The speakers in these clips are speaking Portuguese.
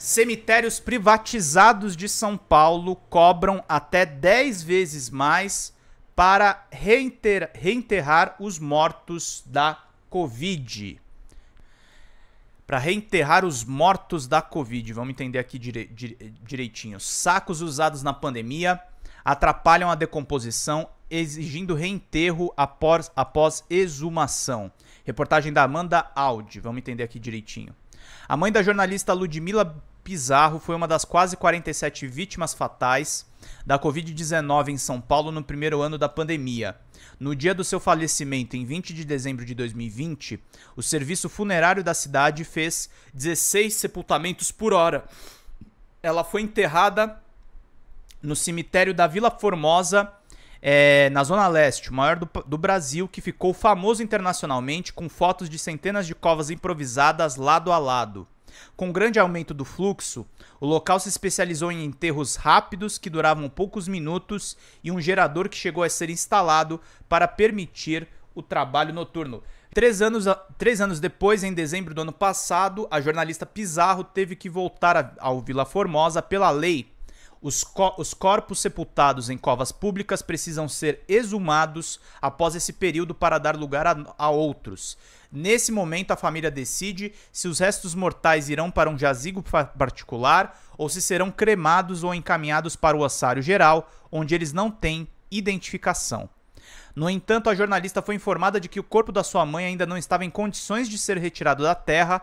Cemitérios privatizados de São Paulo cobram até 10 vezes mais para reenterrar os mortos da Covid. Para reenterrar os mortos da Covid. Vamos entender aqui direitinho. Sacos usados na pandemia atrapalham a decomposição, exigindo reenterro após exumação. Reportagem da Amanda Audi. Vamos entender aqui direitinho. A mãe da jornalista Ludmila Pizarro foi uma das quase 47 vítimas fatais da Covid-19 em São Paulo no primeiro ano da pandemia. No dia do seu falecimento, em 20 de dezembro de 2020, o serviço funerário da cidade fez 16 sepultamentos por hora. Ela foi enterrada no cemitério da Vila Formosa, na Zona Leste, o maior do Brasil, que ficou famoso internacionalmente com fotos de centenas de covas improvisadas lado a lado. Com o grande aumento do fluxo, o local se especializou em enterros rápidos que duravam poucos minutos e um gerador que chegou a ser instalado para permitir o trabalho noturno. 3 anos depois, em dezembro do ano passado, a jornalista Pizarro teve que voltar ao Vila Formosa pela lei. Os corpos sepultados em covas públicas precisam ser exumados após esse período para dar lugar a outros. Nesse momento, a família decide se os restos mortais irão para um jazigo particular ou se serão cremados ou encaminhados para o ossário geral, onde eles não têm identificação. No entanto, a jornalista foi informada de que o corpo da sua mãe ainda não estava em condições de ser retirado da terra.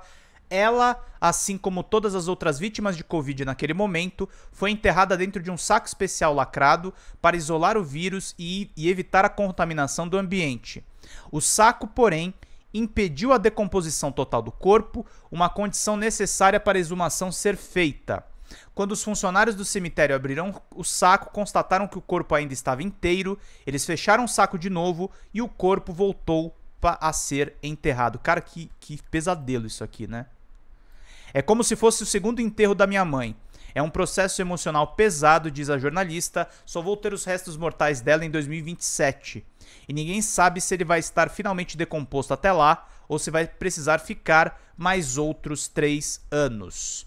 Ela, assim como todas as outras vítimas de Covid naquele momento, foi enterrada dentro de um saco especial lacrado para isolar o vírus e evitar a contaminação do ambiente. O saco, porém, impediu a decomposição total do corpo, uma condição necessária para a exumação ser feita. Quando os funcionários do cemitério abriram o saco, constataram que o corpo ainda estava inteiro, eles fecharam o saco de novo e o corpo voltou a ser enterrado. Cara, que pesadelo isso aqui, né? É como se fosse o segundo enterro da minha mãe. É um processo emocional pesado, diz a jornalista. Só vou ter os restos mortais dela em 2027. E ninguém sabe se ele vai estar finalmente decomposto até lá ou se vai precisar ficar mais outros 3 anos.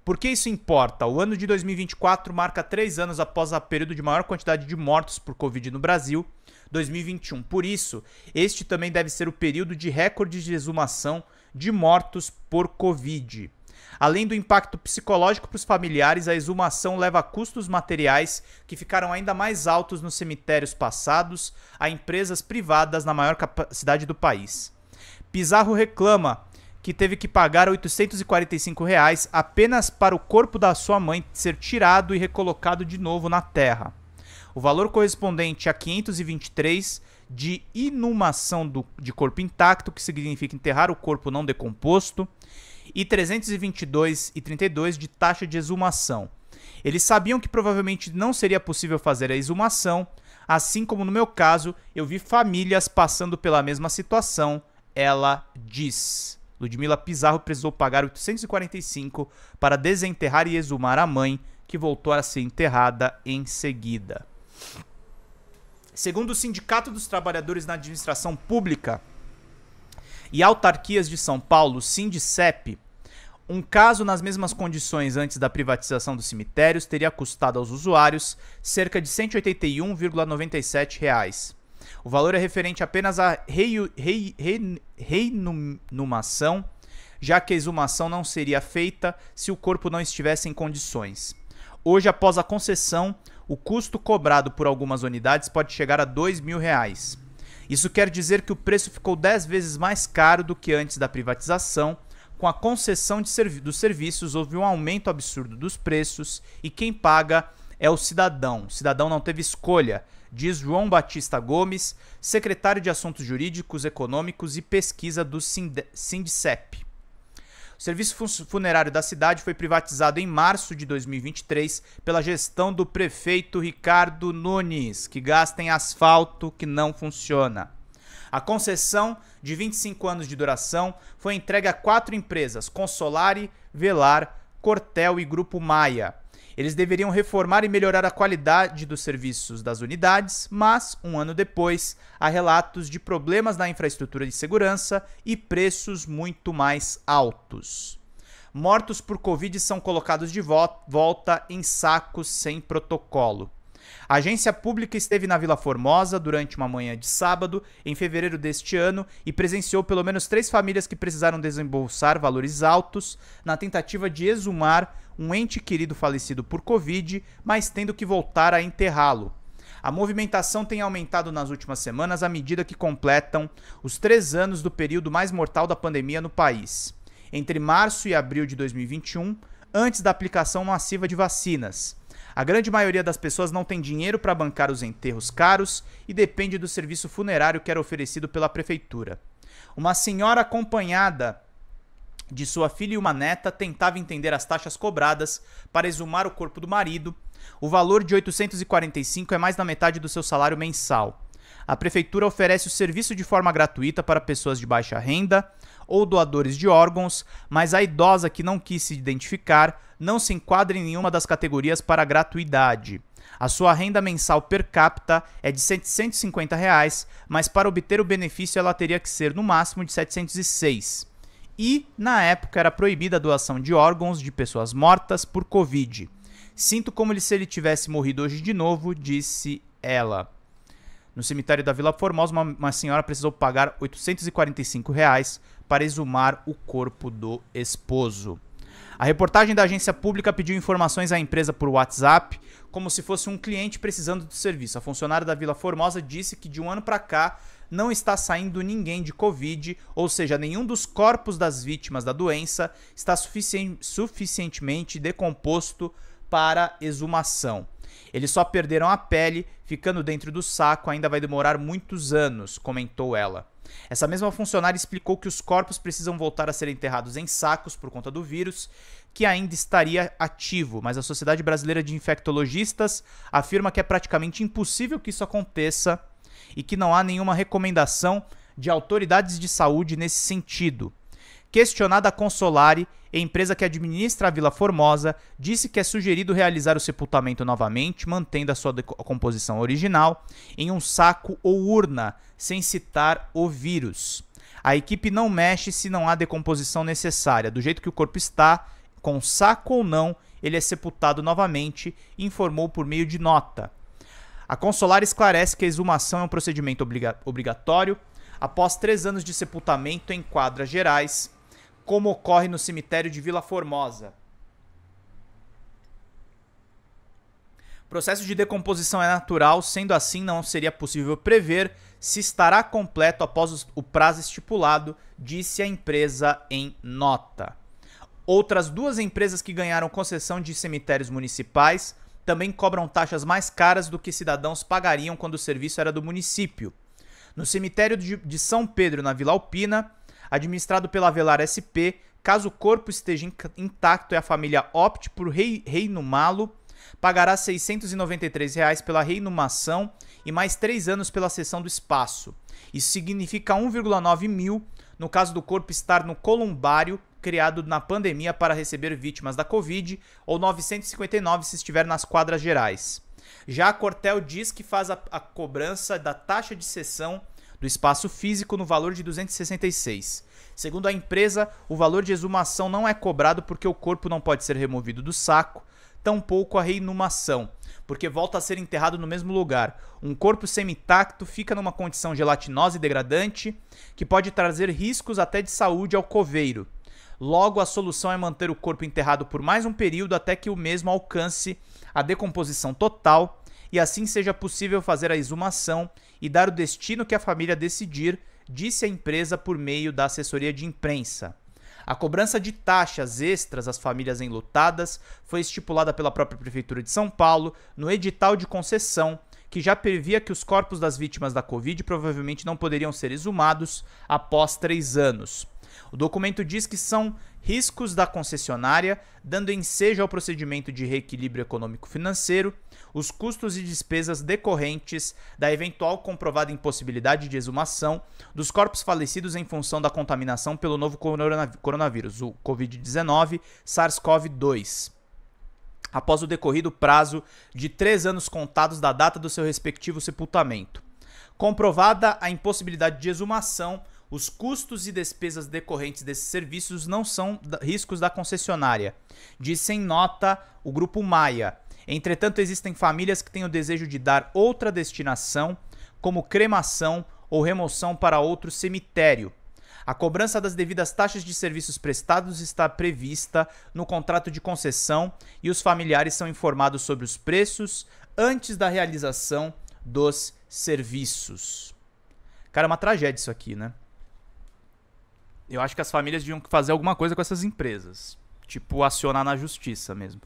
Por que isso importa? O ano de 2024 marca 3 anos após o período de maior quantidade de mortos por Covid no Brasil, 2021. Por isso, este também deve ser o período de recorde de exumação de mortos por Covid. Além do impacto psicológico para os familiares, a exumação leva a custos materiais que ficaram ainda mais altos nos cemitérios passados a empresas privadas na maior cidade do país. Pizarro reclama que teve que pagar R$ 845 apenas para o corpo da sua mãe ser tirado e recolocado de novo na terra. O valor correspondente a 523 de inumação de corpo intacto, que significa enterrar o corpo não decomposto, e 322,32 de taxa de exumação. Eles sabiam que provavelmente não seria possível fazer a exumação, assim como no meu caso, eu vi famílias passando pela mesma situação, ela diz. Ludmila Pizarro precisou pagar 845 para desenterrar e exumar a mãe, que voltou a ser enterrada em seguida. Segundo o Sindicato dos Trabalhadores na Administração Pública e Autarquias de São Paulo, Sindicep, um caso nas mesmas condições antes da privatização dos cemitérios teria custado aos usuários cerca de R$ 181,97. O valor é referente apenas à reinumação, já que a exumação não seria feita se o corpo não estivesse em condições. Hoje, após a concessão, o custo cobrado por algumas unidades pode chegar a R$ 2.000. Isso quer dizer que o preço ficou 10 vezes mais caro do que antes da privatização. Com a concessão dos serviços, houve um aumento absurdo dos preços e quem paga é o cidadão. O cidadão não teve escolha, diz João Batista Gomes, secretário de Assuntos Jurídicos, Econômicos e Pesquisa do Sindicep. O serviço funerário da cidade foi privatizado em março de 2023 pela gestão do prefeito Ricardo Nunes, que gasta em asfalto que não funciona. A concessão, de 25 anos de duração, foi entregue a 4 empresas: Consolare, Velar, Cortel e Grupo Maia. Eles deveriam reformar e melhorar a qualidade dos serviços das unidades, mas, um ano depois, há relatos de problemas na infraestrutura de segurança e preços muito mais altos. Mortos por Covid são colocados de volta em sacos sem protocolo. A agência pública esteve na Vila Formosa durante uma manhã de sábado, em fevereiro deste ano, e presenciou pelo menos 3 famílias que precisaram desembolsar valores altos na tentativa de exumar um ente querido falecido por Covid, mas tendo que voltar a enterrá-lo. A movimentação tem aumentado nas últimas semanas à medida que completam os 3 anos do período mais mortal da pandemia no país. Entre março e abril de 2021, antes da aplicação massiva de vacinas. A grande maioria das pessoas não tem dinheiro para bancar os enterros caros e depende do serviço funerário que era oferecido pela prefeitura. Uma senhora acompanhada de sua filha e uma neta tentava entender as taxas cobradas para exumar o corpo do marido. O valor de R$ 845 é mais da metade do seu salário mensal. A prefeitura oferece o serviço de forma gratuita para pessoas de baixa renda ou doadores de órgãos, mas a idosa que não quis se identificar não se enquadra em nenhuma das categorias para gratuidade. A sua renda mensal per capita é de R$ 750, mas para obter o benefício ela teria que ser no máximo de R$ 706. E, na época, era proibida a doação de órgãos de pessoas mortas por Covid. Sinto como se ele tivesse morrido hoje de novo, disse ela. No cemitério da Vila Formosa, uma senhora precisou pagar R$ 845 para exumar o corpo do esposo. A reportagem da agência pública pediu informações à empresa por WhatsApp, como se fosse um cliente precisando do serviço. A funcionária da Vila Formosa disse que de um ano para cá não está saindo ninguém de Covid, ou seja, nenhum dos corpos das vítimas da doença está suficientemente decomposto para exumação. Eles só perderam a pele, ficando dentro do saco ainda vai demorar muitos anos, comentou ela. Essa mesma funcionária explicou que os corpos precisam voltar a ser enterrados em sacos por conta do vírus, que ainda estaria ativo, mas a Sociedade Brasileira de Infectologistas afirma que é praticamente impossível que isso aconteça e que não há nenhuma recomendação de autoridades de saúde nesse sentido. Questionada, a Consolare, empresa que administra a Vila Formosa, disse que é sugerido realizar o sepultamento novamente, mantendo a sua composição original, em um saco ou urna, sem citar o vírus. A equipe não mexe se não há decomposição necessária. Do jeito que o corpo está, com saco ou não, ele é sepultado novamente, informou por meio de nota. A Consolare esclarece que a exumação é um procedimento obrigatório após 3 anos de sepultamento em quadras gerais, como ocorre no cemitério de Vila Formosa. O processo de decomposição é natural, sendo assim não seria possível prever se estará completo após o prazo estipulado, disse a empresa em nota. Outras 2 empresas que ganharam concessão de cemitérios municipais também cobram taxas mais caras do que cidadãos pagariam quando o serviço era do município. No cemitério de São Pedro, na Vila Alpina, administrado pela Avelar SP, caso o corpo esteja intacto e a família opte por reinumá-lo, pagará R$ 693 pela reinumação e mais 3 anos pela cessão do espaço. Isso significa 1,9 mil no caso do corpo estar no columbário criado na pandemia para receber vítimas da Covid, ou 959 se estiver nas quadras gerais. Já a Cortel diz que faz a cobrança da taxa de cessão do espaço físico no valor de R$ 266. Segundo a empresa, o valor de exumação não é cobrado porque o corpo não pode ser removido do saco, tampouco a reinumação, porque volta a ser enterrado no mesmo lugar. Um corpo semi-intacto fica numa condição gelatinosa e degradante que pode trazer riscos até de saúde ao coveiro. Logo, a solução é manter o corpo enterrado por mais um período até que o mesmo alcance a decomposição total e assim seja possível fazer a exumação e dar o destino que a família decidir, disse a empresa por meio da assessoria de imprensa. A cobrança de taxas extras às famílias enlutadas foi estipulada pela própria Prefeitura de São Paulo no edital de concessão, que já previa que os corpos das vítimas da Covid provavelmente não poderiam ser exumados após 3 anos. O documento diz que são riscos da concessionária, dando ensejo ao procedimento de reequilíbrio econômico-financeiro, os custos e despesas decorrentes da eventual comprovada impossibilidade de exumação dos corpos falecidos em função da contaminação pelo novo coronavírus, o Covid-19, SARS-CoV-2, após o decorrido prazo de 3 anos contados da data do seu respectivo sepultamento. Comprovada a impossibilidade de exumação, Os custos e despesas decorrentes desses serviços não são riscos da concessionária, disse em nota o Grupo Maia. Entretanto, existem famílias que têm o desejo de dar outra destinação, como cremação ou remoção para outro cemitério. A cobrança das devidas taxas de serviços prestados está prevista no contrato de concessão e os familiares são informados sobre os preços antes da realização dos serviços. Cara, é uma tragédia isso aqui, né? Eu acho que as famílias deviam fazer alguma coisa com essas empresas. Tipo, acionar na justiça mesmo.